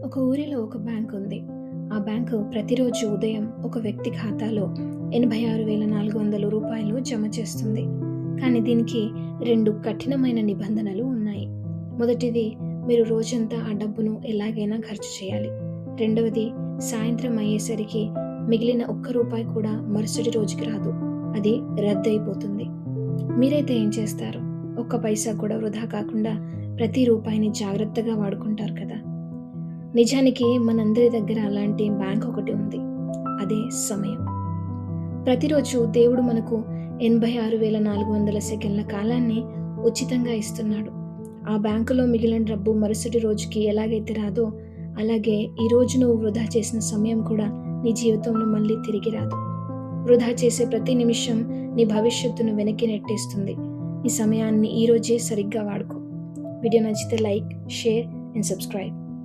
ఒక ఊరిలో ఒక బ్యాంక్ ఉంది. ఆ బ్యాంకు ప్రతిరోజు ఉదయం ఒక వ్యక్తి ఖాతాలో 86,400 రూపాయలు జమ చేస్తుంది. కానీ దీనికి 2 కఠినమైన నిబంధనలు ఉన్నాయి. మొదటిది, మీరు రోజంతా ఆ డబ్బును ఎలాగైనా ఖర్చు చేయాలి. రెండవది, సాయంత్రం అయ్యేసరికి మిగిలిన ఒక్క రూపాయి కూడా మరుసటి రోజుకి రాదు. అది రద్దయిపోతుంది. మీరైతే ఏం చేస్తారు? ఒక్క పైసా కూడా వృధా కాకుండా ప్రతి రూపాయిని జాగ్రత్తగా వాడుకుంటారు కదా. నిజానికి మనందరి దగ్గర అలాంటి బ్యాంక్ ఒకటి ఉంది. అదే సమయం. ప్రతిరోజు దేవుడు మనకు 86,400 సెకండ్ల కాలాన్ని ఉచితంగా ఇస్తున్నాడు. ఆ బ్యాంకులో మిగిలిన డబ్బు మరుసటి రోజుకి ఎలాగైతే రాదో, అలాగే ఈ రోజు నువ్వు వృధా చేసిన సమయం కూడా నీ జీవితంలో మళ్ళీ తిరిగి రాదు. వృధా చేసే ప్రతి నిమిషం నీ భవిష్యత్తును వెనక్కి నెట్టేస్తుంది. ఈ సమయాన్ని ఈ రోజే సరిగ్గా వాడుకో. వీడియో నచ్చితే లైక్, షేర్ అండ్ సబ్స్క్రైబ్.